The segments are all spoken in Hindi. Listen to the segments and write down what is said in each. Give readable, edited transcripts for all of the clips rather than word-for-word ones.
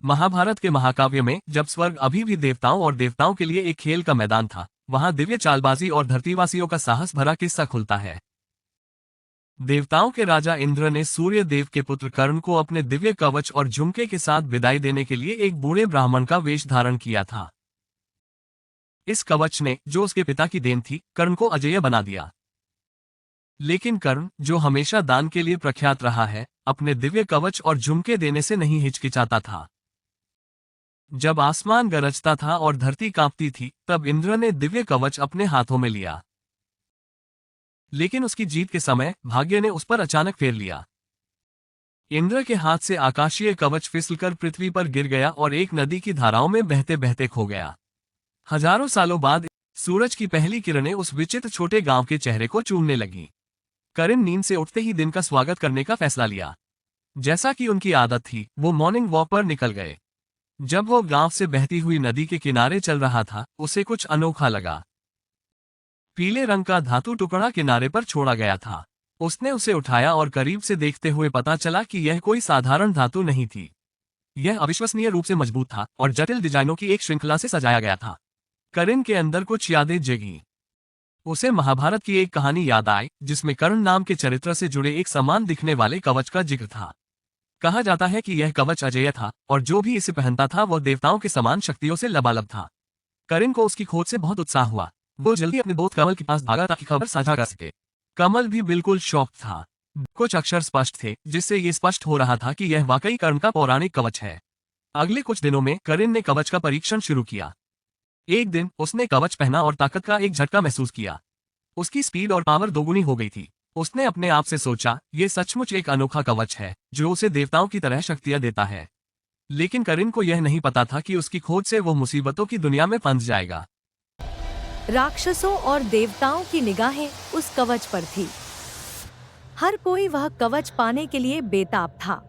महाभारत के महाकाव्य में जब स्वर्ग अभी भी देवताओं और देवताओं के लिए एक खेल का मैदान था, वहां दिव्य चालबाजी और धरतीवासियों का साहस भरा किस्सा खुलता है। देवताओं के राजा इंद्र ने सूर्य देव के पुत्र कर्ण को अपने दिव्य कवच और झुमके के साथ विदाई देने के लिए एक बूढ़े ब्राह्मण का वेश धारण किया था। इस कवच ने, जो उसके पिता की देन थी, कर्ण को अजेय बना दिया। लेकिन कर्ण, जो हमेशा दान के लिए प्रख्यात रहा है, अपने दिव्य कवच और झुमके देने से नहीं हिचकिचाता था। जब आसमान गरजता था और धरती कांपती थी, तब इंद्र ने दिव्य कवच अपने हाथों में लिया। लेकिन उसकी जीत के समय भाग्य ने उस पर अचानक फेर लिया। इंद्र के हाथ से आकाशीय कवच फिसलकर पृथ्वी पर गिर गया और एक नदी की धाराओं में बहते बहते खो गया। हजारों सालों बाद सूरज की पहली किरणें उस विचित्र छोटे गांव के चेहरे को चूमने लगीं। कर्ण नींद से उठते ही दिन का स्वागत करने का फैसला लिया। जैसा कि उनकी आदत थी, वो मॉर्निंग वॉक पर निकल गए। जब वो गांव से बहती हुई नदी के किनारे चल रहा था, उसे कुछ अनोखा लगा। पीले रंग का धातु टुकड़ा किनारे पर छोड़ा गया था। उसने उसे उठाया और करीब से देखते हुए पता चला कि यह कोई साधारण धातु नहीं थी। यह अविश्वसनीय रूप से मजबूत था और जटिल डिजाइनों की एक श्रृंखला से सजाया गया था। कर्ण के अंदर कुछ यादें जगी। उसे महाभारत की एक कहानी याद आई, जिसमें कर्ण नाम के चरित्र से जुड़े एक समान दिखने वाले कवच का जिक्र था। कहा जाता है कि यह कवच अजेय था और जो भी इसे पहनता था वह देवताओं के समान शक्तियों से लबालब था। कर्ण को उसकी खोज से बहुत उत्साह हुआ। वो जल्दी अपने दोस्त कमल के पास भागा ताकि खबर साझा कर सके। कमल भी बिल्कुल शॉक था। कुछ अक्षर स्पष्ट थे, जिससे ये स्पष्ट हो रहा था कि यह वाकई कर्ण का पौराणिक कवच है। अगले कुछ दिनों में कर्ण ने कवच का परीक्षण शुरू किया। एक दिन उसने कवच पहना और ताकत का एक झटका महसूस किया। उसकी स्पीड और पावर दोगुनी हो गई थी। उसने अपने आप से सोचा, ये सचमुच एक अनोखा कवच है, जो उसे देवताओं की तरह शक्तियां देता है। लेकिन कर्ण को यह नहीं पता था कि उसकी खोज से वो मुसीबतों की दुनिया में फंस जाएगा। राक्षसों और देवताओं की निगाहें उस कवच पर थी। हर कोई वह कवच पाने के लिए बेताब था।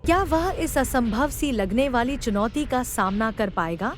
क्या वह इस असंभव सी लगने वाली चुनौती का सामना कर पाएगा?